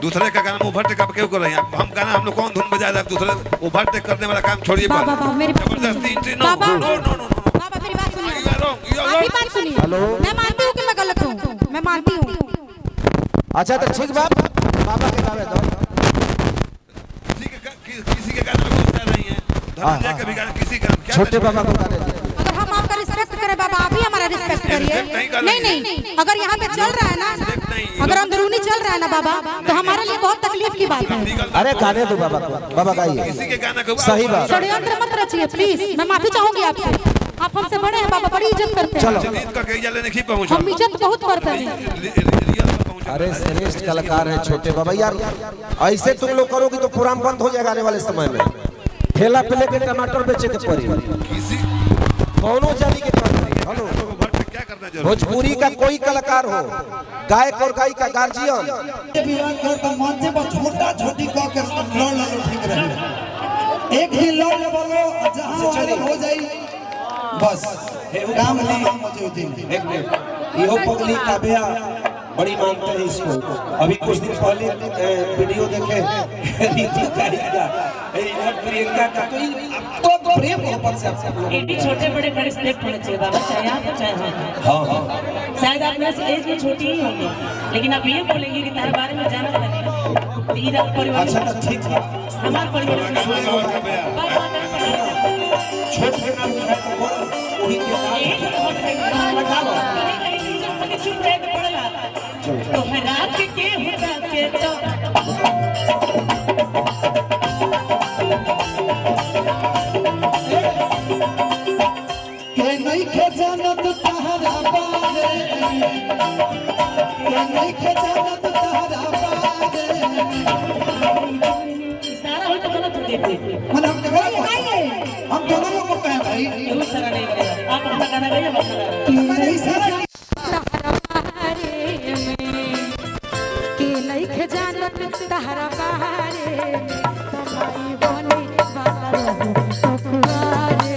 दूसरे का गाना ओवरटेक आप क्यों कर रहे हैं? हम गाना हम लोग कौन धुन बजा रहे हैं? दूसरे ओवरटेक करने वाला काम छोड़िए। जबरदस्ती एंट्री नो नो नो नो। बाबा मेरी बात सुनिए, आपकी बात सुनिए। मैं मानती हूँ कि मैं गलत हूँ, मैं मानती हूँ। अच्छा तो ठीक बात, बाबा के गावे दो। किसी के गाने में घुसता नहीं है। धनंजय का भी गाना किसी का क्या छोटे बाबा को गाने दो। अगर हम आपका रिस्पेक्ट करें बाबा, आप भी हमारा रिस्पेक्ट करिए। नहीं, अगर यहाँ पे चल रहा है ना, अगर अंदरूनी चल रहा है ना बाबा, तो हमारे लिए बहुत तकलीफ की बात है। अरे गाने दो बाबा को, बाबा गाइए। किसी के गाना को सही बात। षड्यंत्र मत रचिए प्लीज, मैं माफी चाहूंगी आपसे। आप हमसे बड़े हैं बाबा, बड़ी इज्जत करते हैं। जीत का कई जले नहीं पहुंचा। हम इज्जत बहुत करते हैं। अरे श्रेष्ठ कलाकार हैं छोटे बाबा यार, ऐसे तुम लोग करोगे तो प्रोग्राम बंद हो जाएगा आने वाले समय में। ठेला पे लेके टमाटर बेचे के पड़ी किसी दोनों जानी के पड़ी। हेलो, क्या करना जरूरी? भोजपुरी का कोई कलाकार हो, गायक और गायिका, गार्जियन विवाद कर तो मंच पर छोटा छोटी कह के लड़ लो ठीक रहे। एक दिन लड़ ले बोलो जहां वायरल हो जाई बस काम नहीं मुझे दिन। एक मिनट, यो पगली काव्या बड़ी मानते हैं इसको। अभी कुछ दिन पहले वीडियो देखे प्रियंका का, तो प्रेम मोहब्बत से आप सब लोग भी छोटे बड़े का रिस्पेक्ट होना चाहिए बाबा, चाहे आप चाहे हम। हाँ हाँ, शायद आप मेरे से एज में छोटी ही होंगे, लेकिन आप ये बोलेंगे कि तुम्हारे बारे में जाना नहीं। परिवार अच्छा तो ठीक है, हमारे परिवार छोटे नाम है तो बोलो वही के चुप रह के पड़ेगा तो रात के होता के तो के नहीं के जानत तहरा बारे, के नहीं के जानत तहरा बारे। सारा हो तो गलत हो देते मन हम गलत हम दोनों को कहे भाई ये सारा नहीं करेगा। आप अपना गाना गाइए, हम अपना गाना। नहीं सारा जानत तहरा बारे कमाई बने वाला रहू तो कुआरे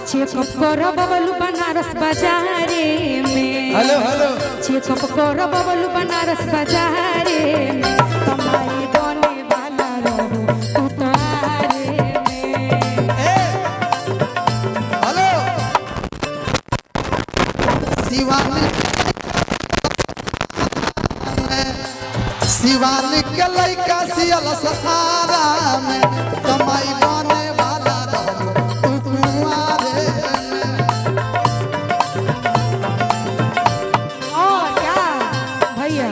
चेकअप करो बबलू बनारस बाजारे में। हेलो हेलो, चेकअप करो बबलू बनारस बाजारे में। कमाई बने वाला रहू उतारे में। हेलो शिवानी के लइका सियल सहारा में कमाई बने वाला रहू तू कुआरे में। और क्या भैया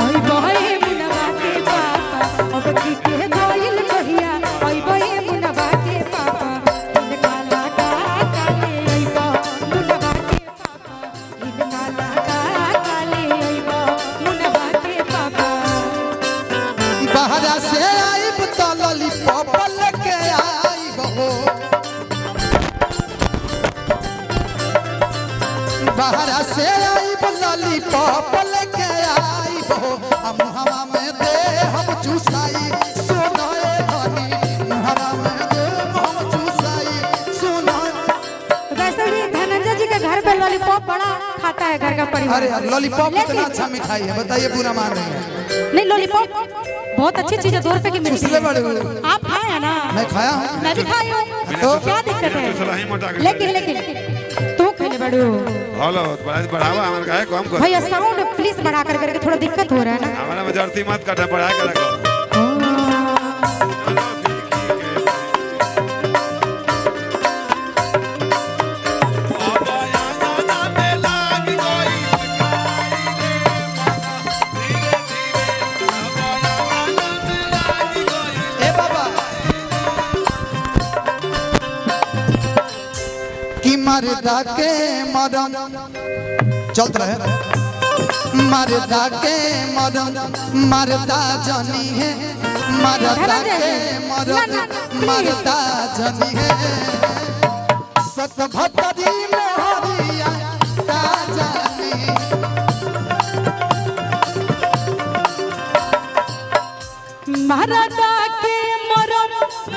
ओई बहे मुनवा के पापा अब की के गइल कहिया। ओई बहे मुनवा के पापा इन काला का काले ओई बा मुनवा के पापा इन काला का काले ओई बा मुनवा के पापा। बाहरा से आई तो लॉलीपॉप लेके आई बहो, बाहरा से आई लॉलीपॉप लेके आई बहो। हम हवा में दे हम चूसाई सुनाए धनी, हवा में दे हम चूसाई सुनाए। वैसे भी धनंजय जी के घर पे लॉलीपॉप बड़ा खाता है घर का परिवार। अरे यार लॉलीपॉप कितना अच्छा मिठाई है बताइए, बुरा मान रही है। नहीं लॉलीपॉप बहुत अच्छी चीज है, 2 रुपए की मिलती चूसले बड़े है। आप खाए हैं ना? मैं खाया हूँ। मैं भी खाई हूँ, तो क्या दिक्कत है? लेकिन तू खेले बड़ू हेलो बढ़ावा हमारे का है कम कर भैया, साउंड प्लीज बढ़ा कर करके, थोड़ा दिक्कत हो रहा है ना। हमारा मजरती मत काटा, बढ़ा के रखो। कि मर्दा के मरम चलते रहे मर्दा के मरम मर्दा जनी है मर्दा के मरम मर्दा जनी है सत भतरी में हरिया का जानी मरदा के मरम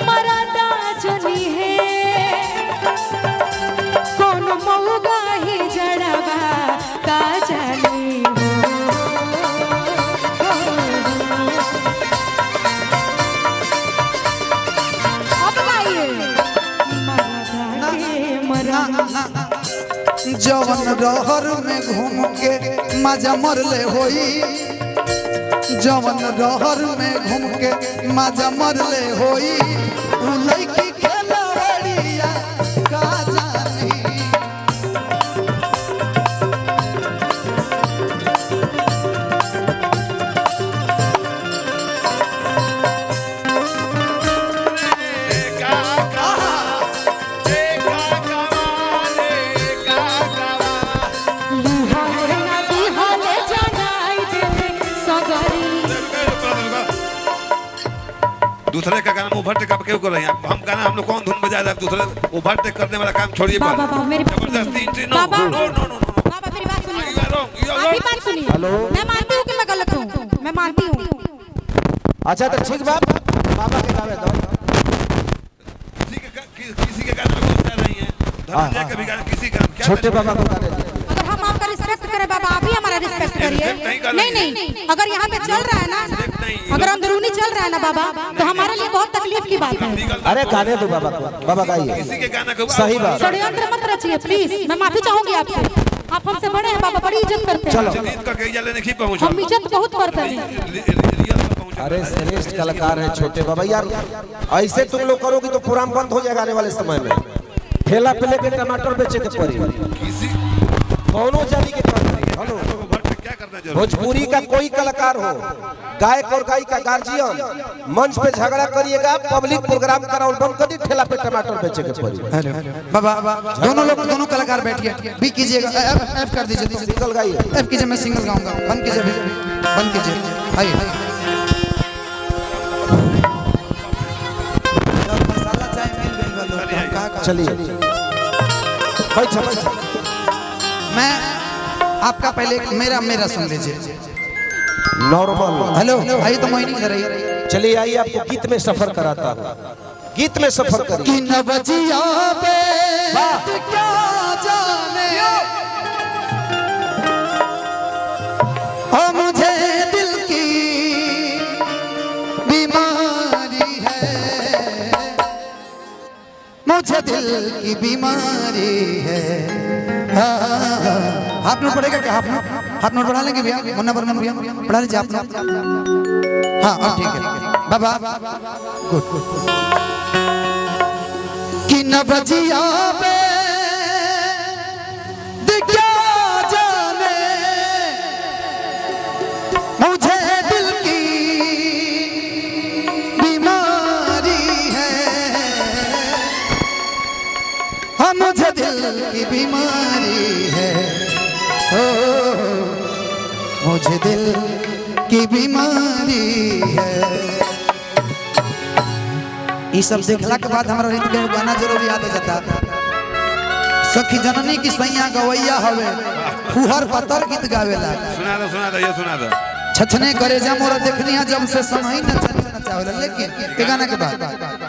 मरदा जनी है कौन मऊगा ही जड़वा का जानी अब गाइए मरदा के मरम जवन रहर में घूम के मजा मरले होई जवन रहर में घूम के मजा मरले होई उ लड़की खेलवड़िया का जानी दूसरे का गाना ओवरटेक आप क्यों कर रहे हैं हम गाना हम लोग कौन धुन बजा रहे हैं दूसरे ओवरटेक करने वाला काम छोड़िए बाबा मेरी जबरदस्ती एंट्री नो बाबा नो नो नो बाबा मेरी बात सुनिए You are wrong, you are आपकी wrong. बात सुनिए मैं मानती हूँ कि मैं गलत हूँ मैं मानती हूँ अच्छा तो ठीक बात बाबा के गावे दो किसी के गाना को बजा रही हैं धनंजय के भी गाना किसी का क्या छोटे बाबा को गाने दो अगर हम आपका रिस्पेक्ट करें बाबा आप भी हमारा रिस्पेक्ट करिए नहीं अगर यहाँ पे चल रहा है ना अगर अंदरूनी चल रहा है ना बाबा तो हमारे लिए बहुत तकलीफ की बात है अरे गाने दो बाबा को बाबा गाइए किसी के गाना को सही बात षड्यंत्र मत रचिए प्लीज मैं माफी चाहूंगी आपसे आप हमसे बड़े हैं बाबा बड़ी इज्जत करते हैं चलो जीत का कहीं जाले नहीं पहुंचा हम इज्जत बहुत करते हैं रियल में पहुंचा अरे श्रेष्ठ कलाकार हैं छोटे बाबा यार ऐसे तुम लोग करोगे तो प्रोग्राम बंद हो जाएगा आने वाले समय में ठेला पे लेके टमाटर बेचे के पड़ी किसी कौनो जानी के पड़ी हेलो ओवरटेक क्या करना जरूरी भोजपुरी का कोई कलाकार हो गायक और गायिका गार्जियन मंच पे झगड़ा करिएगा पब्लिक प्रोग्राम कराओ बंद कर दी ठेला पे टमाटर बेचे के पड़ी हेलो बाबा दोनों लोग दोनों कलाकार बैठिए बी कीजिएगा एफ कर दीजिए सिंगल गाइए एफ कीजिए मैं सिंगल गाऊंगा बंद कीजिए बंद कीजिए आइए मसाला चाय मिल गई वालों चलिए बैठो बैठो मैं आपका पहले मेरा सुन लीजिए नॉर्मल हेलो आइए तो मोहिनी इधर आइए चलिए आइए आपको गीत में सफर कराता हूँ गीत में सफर करिए कि न बजिया पे क्या जाने ओ मुझे दिल की बीमारी है मुझे दिल की बीमारी है हाफ नोट पड़ेगा क्या हाफ नोट बढ़ा लेंगे भैया मुन्ना बरमन भैया बढ़ा लीजिए आप नोट हाँ अब ठीक है बाबा गुड कि न बजिया पे क्या जाने मुझे दिल की बीमारी है हाँ मुझे दिल की बीमारी है ओ मुझे दिल की बीमारी है ये सब देखला के बाद हमारा रीत के गाना जरूर याद हो जाता सखी जननी की सैया गवैया हवे फुहर पतर गीत गावेला सुना दो ये सुना दो छछने करे जा मोरा देखनिया जब से समय न चली न चावेला लेकिन के गाना के बाद